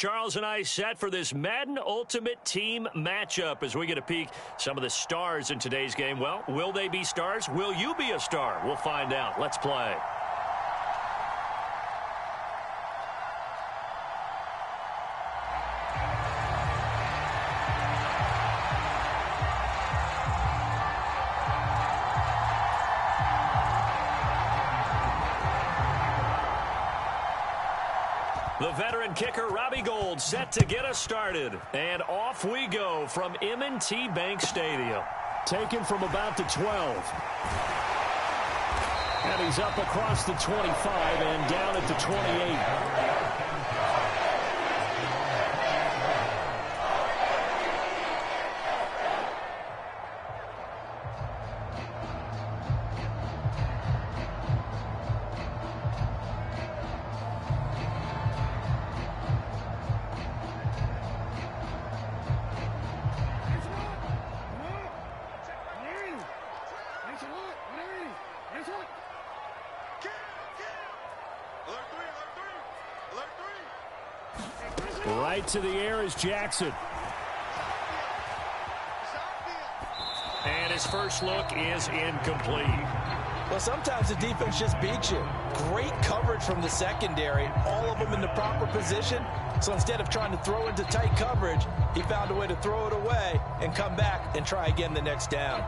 Charles and I set for this Madden Ultimate Team matchup as we get a peek some of the stars in today's game. Well, will they be stars? Will you be a star? We'll find out. Let's play. The veteran kicker, Robbie Gould, set to get us started. And off we go from M&T Bank Stadium. Taken from about the 12. And he's up across the 25 and down at the 28. Right to the air is Jackson. And his first look is incomplete. Well, sometimes the defense just beats you. Great coverage from the secondary, all of them in the proper position. So instead of trying to throw into tight coverage, he found a way to throw it away and come back and try again the next down.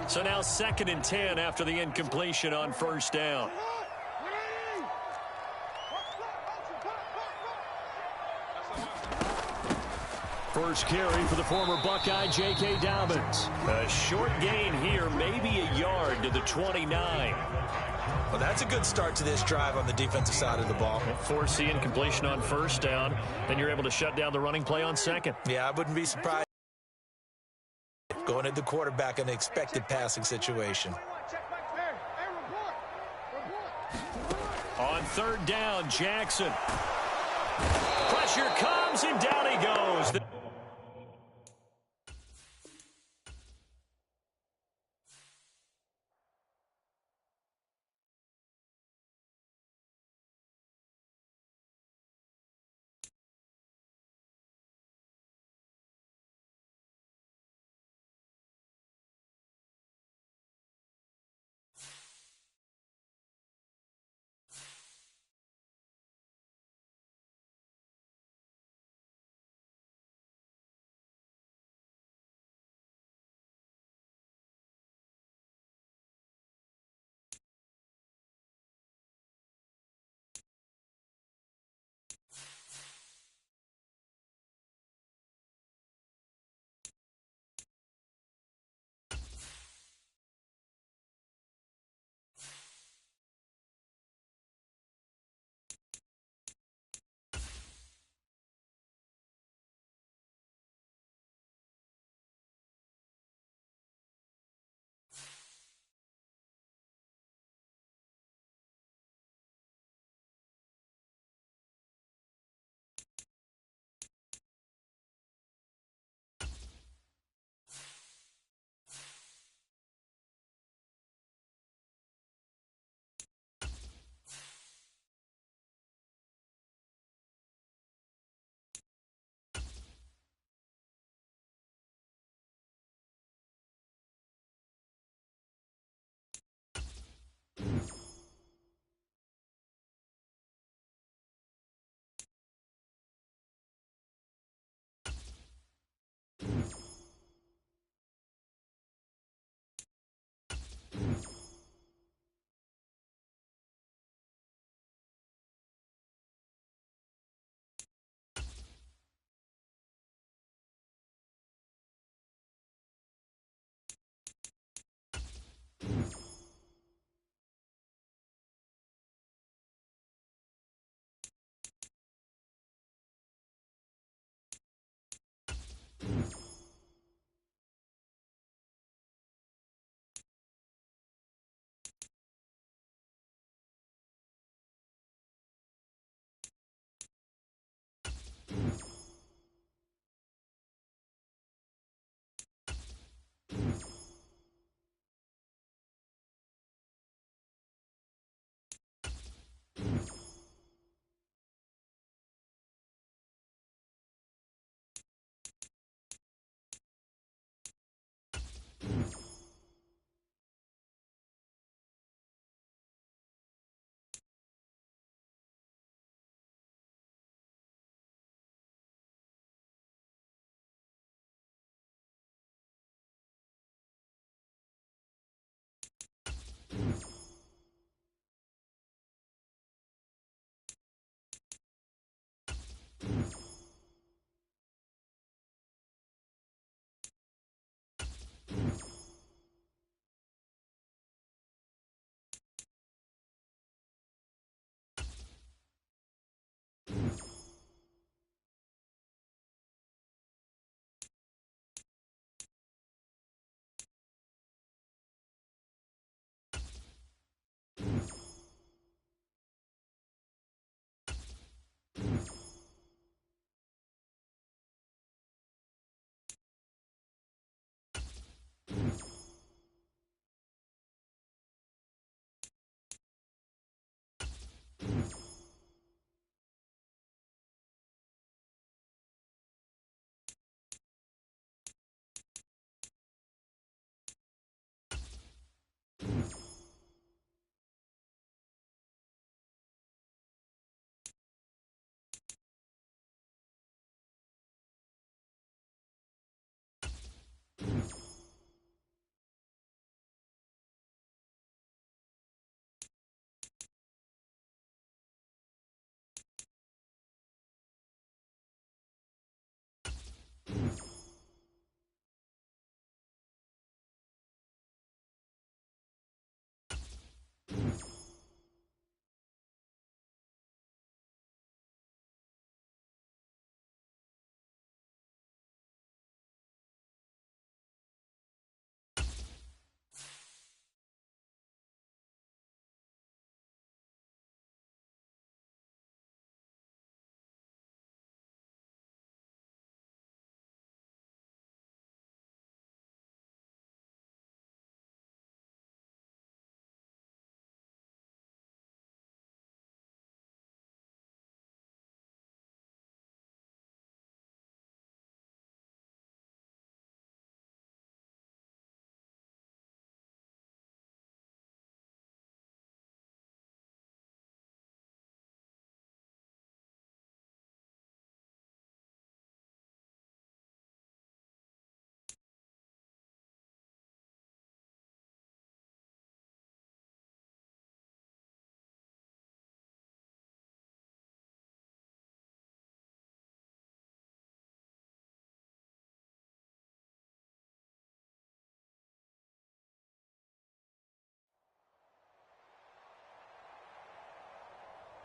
So now 2nd and 10 after the incompletion on first down. First carry for the former Buckeye, J.K. Dobbins. A short gain here, maybe a yard to the 29. Well, that's a good start to this drive on the defensive side of the ball. Force the incompletion on first down, then you're able to shut down the running play on second. Yeah, I wouldn't be surprised going at the quarterback in an expected passing situation. On third down, Jackson. Pressure comes, and down he goes.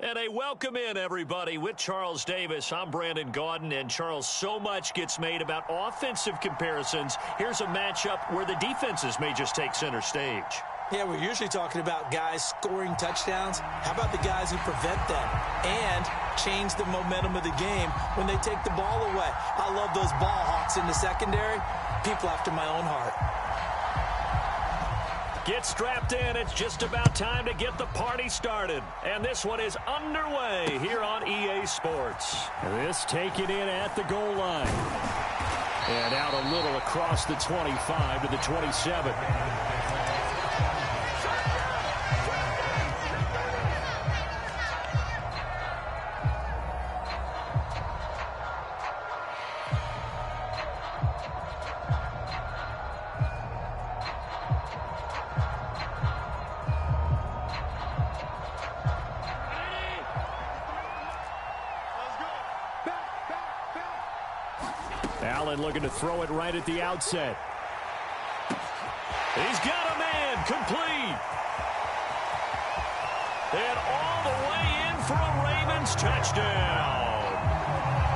And a welcome in, everybody, with Charles Davis. I'm Brandon Gaudin, and Charles, so much gets made about offensive comparisons. Here's a matchup where the defenses may just take center stage. Yeah, we're usually talking about guys scoring touchdowns. How about the guys who prevent them and change the momentum of the game when they take the ball away? I love those ball hawks in the secondary. People after my own heart. Get strapped in. It's just about time to get the party started. And this one is underway here on EA Sports. This taken in at the goal line. And out a little across the 25 to the 27. Allen looking to throw it right at the outset. He's got a man, complete. And all the way in for a Ravens touchdown.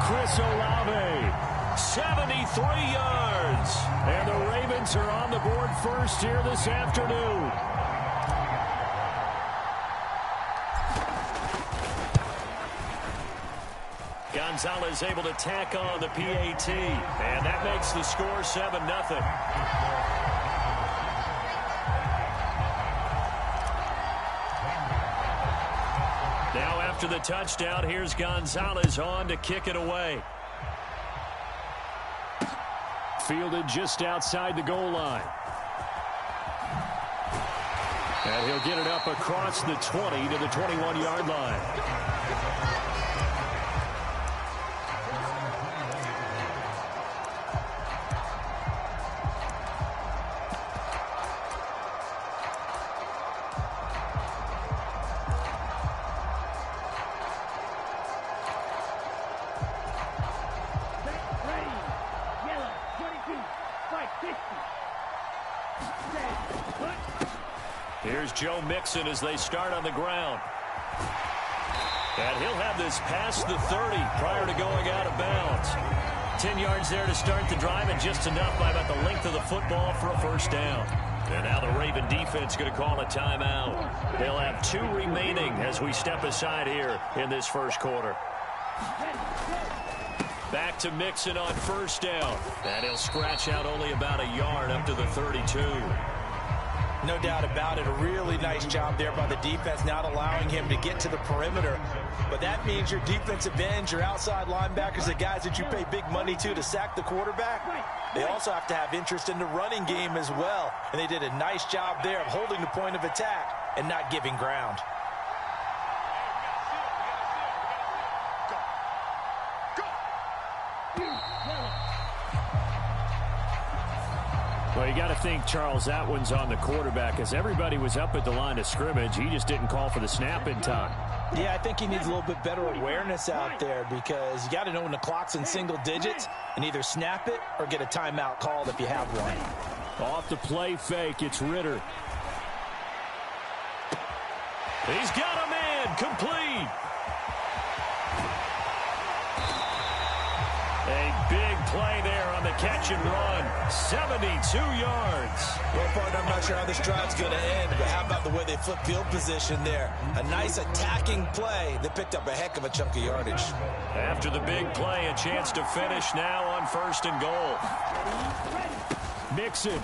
Chris Olave, 73 yards. And the Ravens are on the board first here this afternoon. Gonzalez able to tack on the PAT, and that makes the score 7-0. Now after the touchdown, here's Gonzalez on to kick it away. Fielded just outside the goal line. And he'll get it up across the 20 to the 21-yard line. Here's Joe Mixon as they start on the ground. And he'll have this past the 30 prior to going out of bounds. 10 yards there to start the drive, and just enough by about the length of the football for a first down. And now the Raven defense going to call a timeout. They'll have 2 remaining as we step aside here in this first quarter. Back to Mixon on first down. And he'll scratch out only about a yard up to the 32. No doubt about it. A really nice job there by the defense, not allowing him to get to the perimeter. But that means your defensive ends, your outside linebackers, the guys that you pay big money to sack the quarterback, they also have to have interest in the running game as well. And they did a nice job there of holding the point of attack and not giving ground. Well, you got to think, Charles, that one's on the quarterback, as everybody was up at the line of scrimmage. He just didn't call for the snap in time. Yeah, I think he needs a little bit better awareness out there, because you got to know when the clock's in single digits and either snap it or get a timeout called if you have one. Off the play fake, it's Ritter. He's got a man, complete. A big play there on the catch and run. 72 yards. Well, partner, I'm not sure how this drive's going to end, but how about the way they flip field position there? A nice attacking play that picked up a heck of a chunk of yardage. After the big play, a chance to finish now on first and goal. Mixon.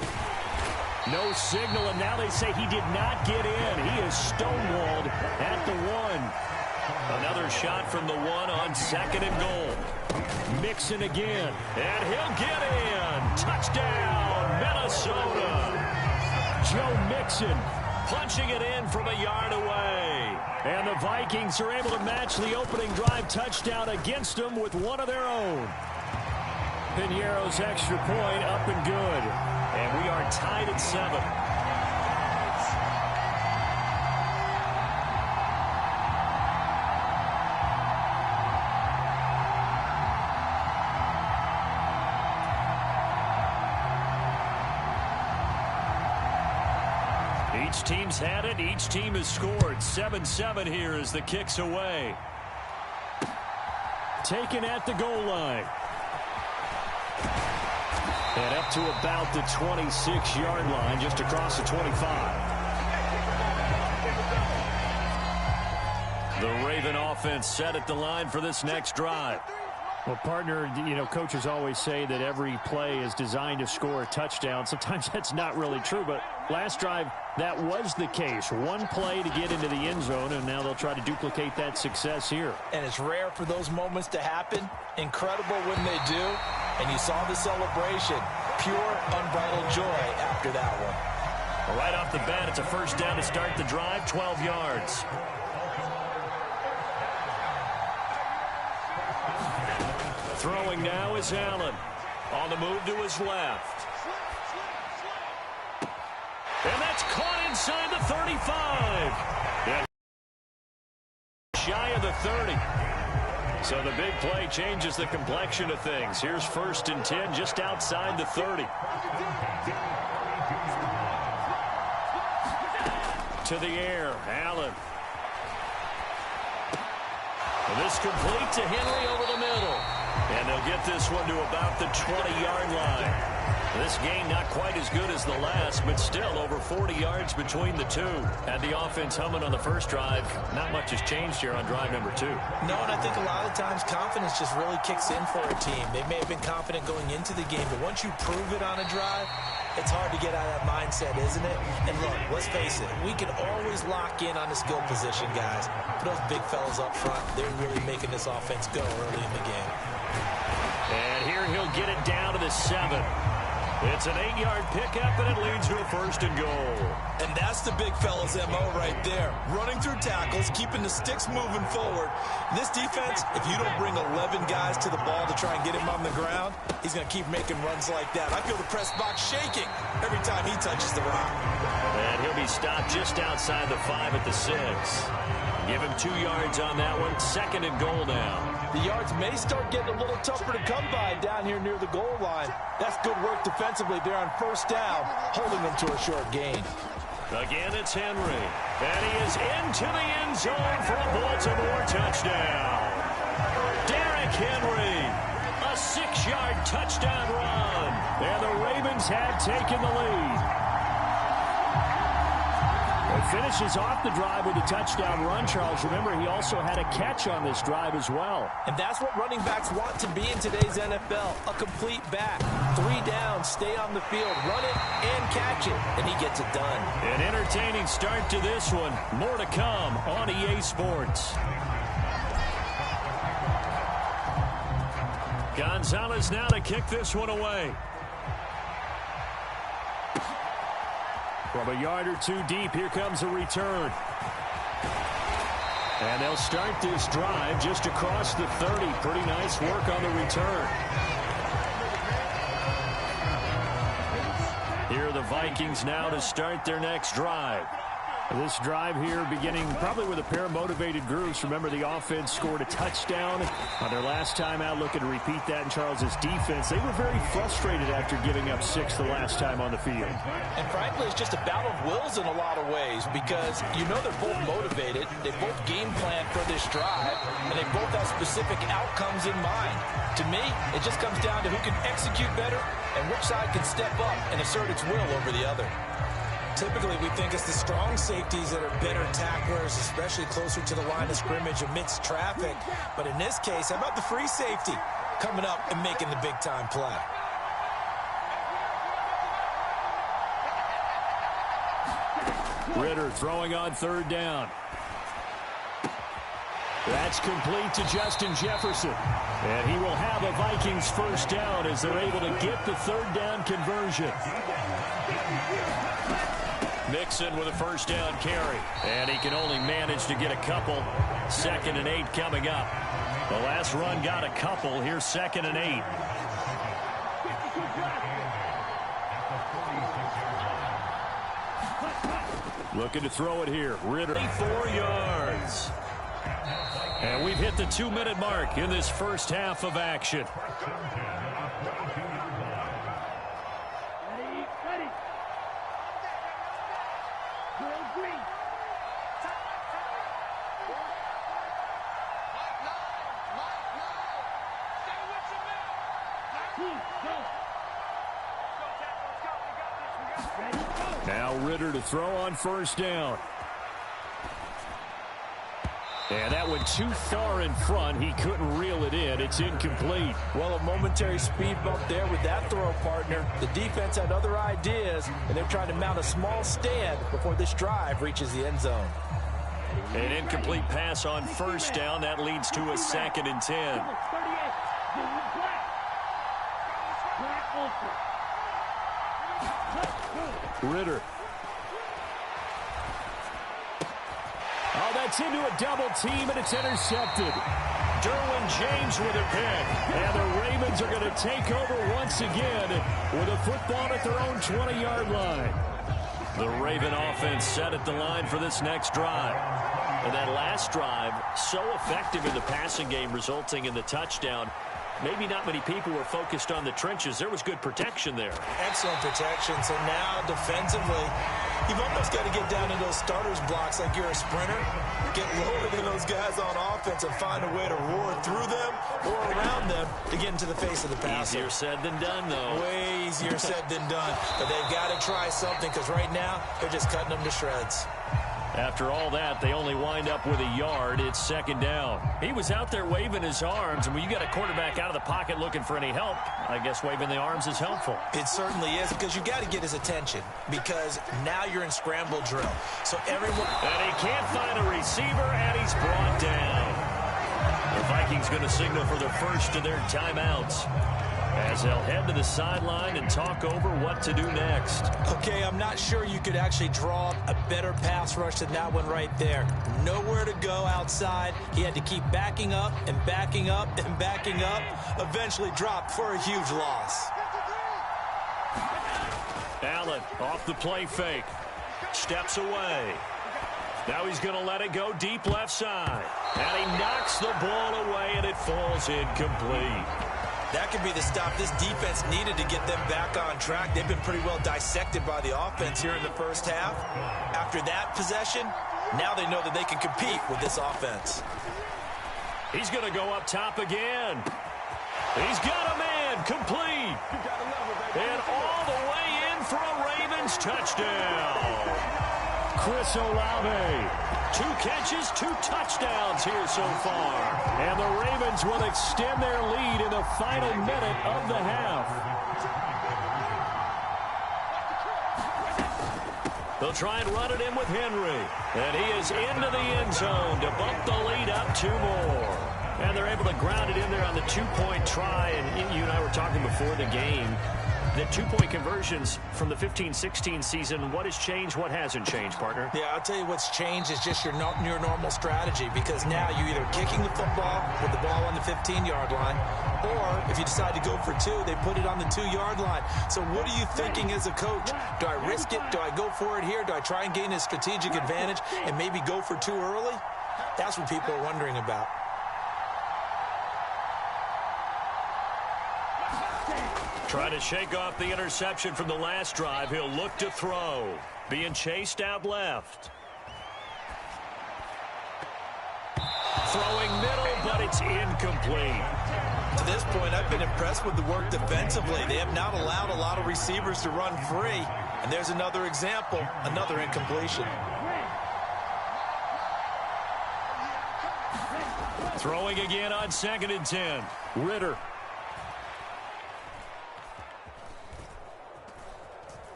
No signal, and now they say he did not get in. He is stonewalled at the 1. Another shot from the 1 on second and goal. Mixon again, and he'll get in. Touchdown, Minnesota. Joe Mixon punching it in from a yard away. And the Vikings are able to match the opening drive touchdown against them with one of their own. Piñeiro's extra point up and good. And we are tied at 7. Each team's had it. Each team has scored. 7-7 here as the kick's away. Taken at the goal line. And up to about the 26-yard line, just across the 25. The Raven offense set at the line for this next drive. Well, partner, you know, coaches always say that every play is designed to score a touchdown. Sometimes that's not really true, but last drive, that was the case. One play to get into the end zone, and now they'll try to duplicate that success here. And it's rare for those moments to happen. Incredible when they do. And you saw the celebration. Pure, unbridled joy after that one. Right off the bat, it's a first down to start the drive, 12 yards. Throwing now is Allen. On the move to his left. And that's caught inside the 35. And shy of the 30. So the big play changes the complexion of things. Here's first and 10 just outside the 30. To the air, Allen. And this complete to Henry over the middle. And they'll get this one to about the 20-yard line. This game not quite as good as the last, but still over 40 yards between the two. Had the offense humming on the first drive. Not much has changed here on drive number 2. No, and I think a lot of times confidence just really kicks in for a team. They may have been confident going into the game, but once you prove it on a drive, it's hard to get out of that mindset, isn't it? And look, let's face it, we can always lock in on the skill position, guys. But those big fellas up front, they're really making this offense go early in the game. And here he'll get it down to the 7. It's an 8-yard pickup, and it leads to a first and goal. And that's the big fella's MO right there. Running through tackles, keeping the sticks moving forward. This defense, if you don't bring 11 guys to the ball to try and get him on the ground, he's going to keep making runs like that. I feel the press box shaking every time he touches the rock. And he'll be stopped just outside the 5 at the 6. Give him 2 yards on that one. Second and goal now. The yards may start getting a little tougher to come by down here near the goal line. That's good work defensively there on first down, holding them to a short gain. Again, it's Henry. And he is into the end zone for a Baltimore touchdown. Derrick Henry, a 6-yard touchdown run. And the Ravens have taken the lead. It finishes off the drive with a touchdown run, Charles. Remember, he also had a catch on this drive as well. And that's what running backs want to be in today's NFL, a complete back. 3 down, stay on the field, run it, and catch it, and he gets it done. An entertaining start to this one. More to come on EA Sports. Gonzalez now to kick this one away. From a yard or two deep, here comes a return. And they'll start this drive just across the 30. Pretty nice work on the return. Here are the Vikings now to start their next drive. This drive here beginning probably with a pair of motivated groups. Remember, the offense scored a touchdown on their last time out. Looking to repeat that in Charles's defense. They were very frustrated after giving up 6 the last time on the field. And frankly, it's just a battle of wills in a lot of ways because you know they're both motivated. They both game plan for this drive, and they both have specific outcomes in mind. To me, it just comes down to who can execute better and which side can step up and assert its will over the other. Typically, we think it's the strong safeties that are better tacklers, especially closer to the line of scrimmage amidst traffic. But in this case, how about the free safety coming up and making the big-time play? Ritter throwing on 3rd down. That's complete to Justin Jefferson. And he will have a Vikings 1st down as they're able to get the 3rd down conversion. Mixon with a 1st down carry. And he can only manage to get a couple. 2nd and 8 coming up. The last run got a couple. Here's 2nd and 8. Looking to throw it here. Ritter, 4 yards. And we've hit the 2-minute mark in this first half of action. Now Ritter to throw on 1st down. And that went too far in front. He couldn't reel it in. It's incomplete. Well, a momentary speed bump there with that throw, partner. The defense had other ideas, and they're trying to mount a small stand before this drive reaches the end zone. An incomplete pass on 1st down. That leads to a 2nd and 10. Ritter. Oh, that's into a double team, and it's intercepted. Derwin James with a pick. And the Ravens are going to take over once again with a football at their own 20-yard line. The Raven offense set at the line for this next drive. And that last drive, so effective in the passing game, resulting in the touchdown. Maybe not many people were focused on the trenches. There was good protection there. Excellent protection. So now defensively, you've almost got to get down in those starters blocks like you're a sprinter. Get lower than those guys on offense and find a way to roar through them or around them to get into the face of the passer. Easier said than done, though. Way easier said than done. But they've got to try something because right now they're just cutting them to shreds. After all that, they only wind up with a yard. It's 2nd down. He was out there waving his arms, and when you got a quarterback out of the pocket looking for any help, I guess waving the arms is helpful. It certainly is, because you got to get his attention, because now you're in scramble drill. So everyone... And he can't find a receiver, and he's brought down. The Vikings going to signal for the first of their timeouts, as they'll head to the sideline and talk over what to do next. Okay, I'm not sure you could actually draw a better pass rush than that one right there. Nowhere to go outside. He had to keep backing up and backing up and backing up. Eventually dropped for a huge loss. Allen off the play fake. Steps away. Now he's going to let it go deep left side. And he knocks the ball away, and it falls incomplete. That could be the stop this defense needed to get them back on track. They've been pretty well dissected by the offense here in the first half. After that possession, now they know that they can compete with this offense. He's going to go up top again. He's got a man, complete. And all the way in for a Ravens touchdown. Chris Olave. 2 catches, 2 touchdowns here so far. And the Ravens will extend their lead in the final minute of the half. They'll try and run it in with Henry. And he is into the end zone to bump the lead up 2 more. And they're able to ground it in there on the 2-point try. And you and I were talking before the game. The 2-point conversions from the 15-16 season, what has changed, what hasn't changed, partner? Yeah, I'll tell you what's changed is just your normal strategy, because now you're either kicking the football with the ball on the 15-yard line, or if you decide to go for 2, they put it on the 2-yard line. So what are you thinking as a coach? Do I risk it? Do I go for it here? Do I try and gain a strategic advantage and maybe go for 2 early? That's what people are wondering about. Trying to shake off the interception from the last drive. He'll look to throw. Being chased out left. Throwing middle, but it's incomplete. To this point, I've been impressed with the work defensively. They have not allowed a lot of receivers to run free. And there's another example, another incompletion. Throwing again on 2nd and 10. Ritter.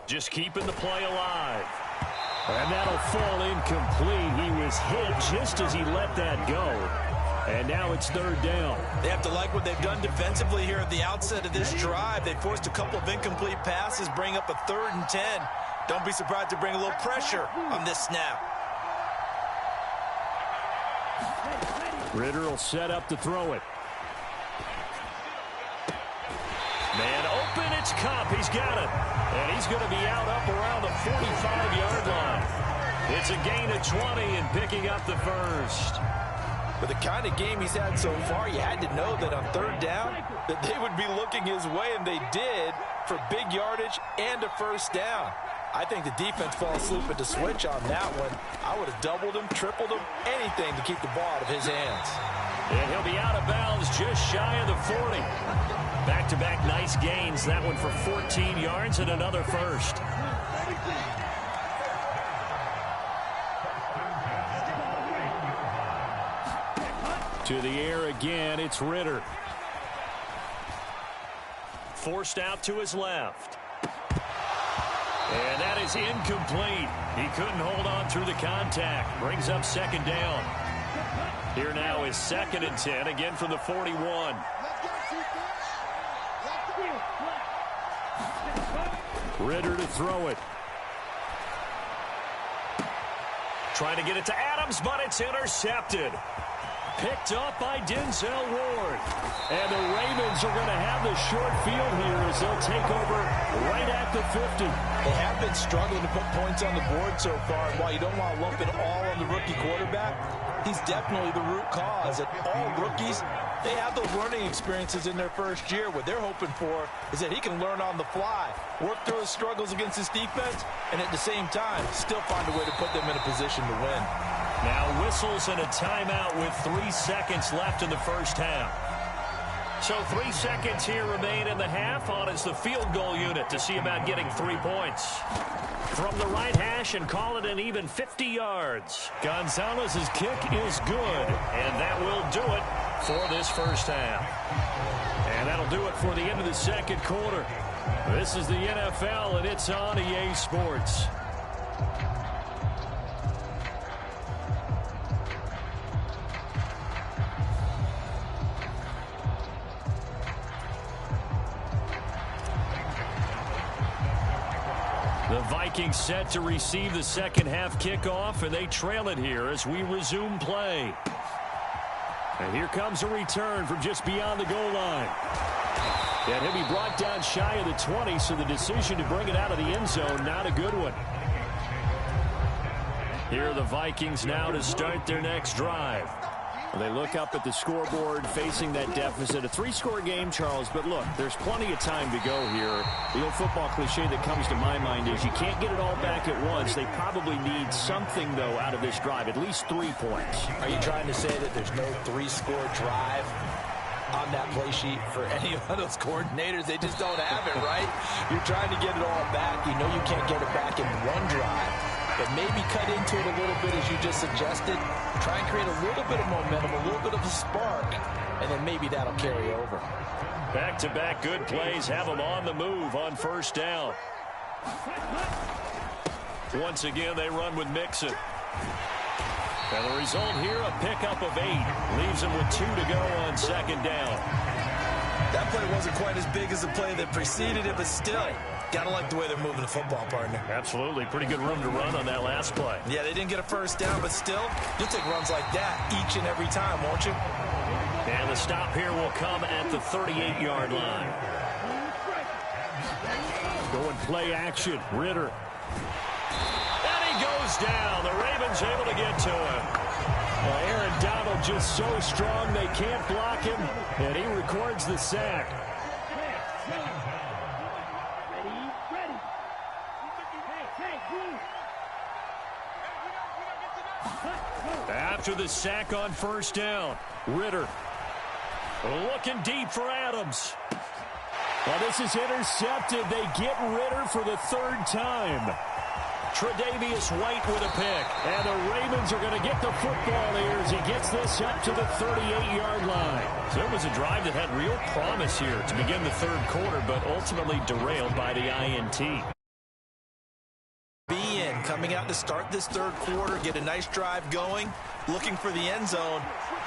Just keeping the play alive. And that'll fall incomplete. He was hit just as he let that go. And now it's 3rd down. They have to like what they've done defensively here at the outset of this drive. They forced a couple of incomplete passes, bring up a 3rd and 10. Don't be surprised to bring a little pressure on this snap. Ritter will set up to throw it. Man open, it's Cup. He's got it. And he's going to be out up around the 45-yard line. It's a gain of 20 and picking up the first. With the kind of game he's had so far, you had to know that on 3rd down that they would be looking his way, and they did, for big yardage and a 1st down. I think the defense fell asleep at the switch on that one. I would have doubled him, tripled him, anything to keep the ball out of his hands. And he'll be out of bounds just shy of the 40. Back-to-back nice gains. That one for 14 yards and another first. To the air again, it's Ritter. Forced out to his left. And that is incomplete. He couldn't hold on through the contact. Brings up 2nd down. Here now is 2nd and 10, again from the 41. Ritter to throw it. Trying to get it to Adams, but it's intercepted. Picked up by Denzel Ward. And the Ravens are going to have the short field here as they'll take over right at the 50. They have been struggling to put points on the board so far. And while you don't want to lump it all on the rookie quarterback, he's definitely the root cause. And all rookies, they have those learning experiences in their first year. What they're hoping for is that he can learn on the fly, work through his struggles against his defense, and at the same time, still find a way to put them in a position to win. Now whistles and a timeout with 3 seconds left in the first half. So 3 seconds here remain in the half. On is the field goal unit to see about getting 3 points. From the right hash and call it an even 50 yards. Gonzalez's kick is good. And that will do it for this first half. And that'll do it for the end of the second quarter. This is the NFL, and it's on EA Sports. The Vikings set to receive the second half kickoff, and they trail it here as we resume play. And here comes a return from just beyond the goal line. And he'll be brought down shy of the 20, so the decision to bring it out of the end zone, not a good one. Here are the Vikings now to start their next drive. They look up at the scoreboard, facing that deficit. A 3-score game, Charles, but look, there's plenty of time to go here. The old football cliche that comes to my mind is you can't get it all back at once. They probably need something, though, out of this drive, at least 3 points. Are you trying to say that there's no 3-score drive on that play sheet for any of those coordinators? They just don't have it, right? You're trying to get it all back. You know you can't get it back in one drive. But maybe cut into it a little bit, as you just suggested. Try and create a little bit of momentum, a little bit of a spark, and then maybe that'll carry over. Back-to-back good plays have them on the move on first down. Once again, they run with Mixon. And the result here, a pickup of 8. Leaves them with 2 to go on second down. That play wasn't quite as big as the play that preceded it, but still, got to like the way they're moving the football, partner. Absolutely. Pretty good room to run on that last play. Yeah, they didn't get a first down, but still, you'll take runs like that each and every time, won't you? And the stop here will come at the 38-yard line. Going play action. Ritter. And he goes down. The Ravens able to get to him. Well, Aaron Donald just so strong they can't block him, and he records the sack. After the sack on first down, Ritter looking deep for Adams. Well, this is intercepted. They get Ritter for the 3rd time. Tre'Davious White with a pick. And the Ravens are going to get the football here as he gets this up to the 38-yard line. So it was a drive that had real promise here to begin the 3rd quarter, but ultimately derailed by the INT. Coming out to start this 3rd quarter, get a nice drive going, looking for the end zone.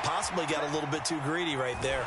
Possibly got a little bit too greedy right there.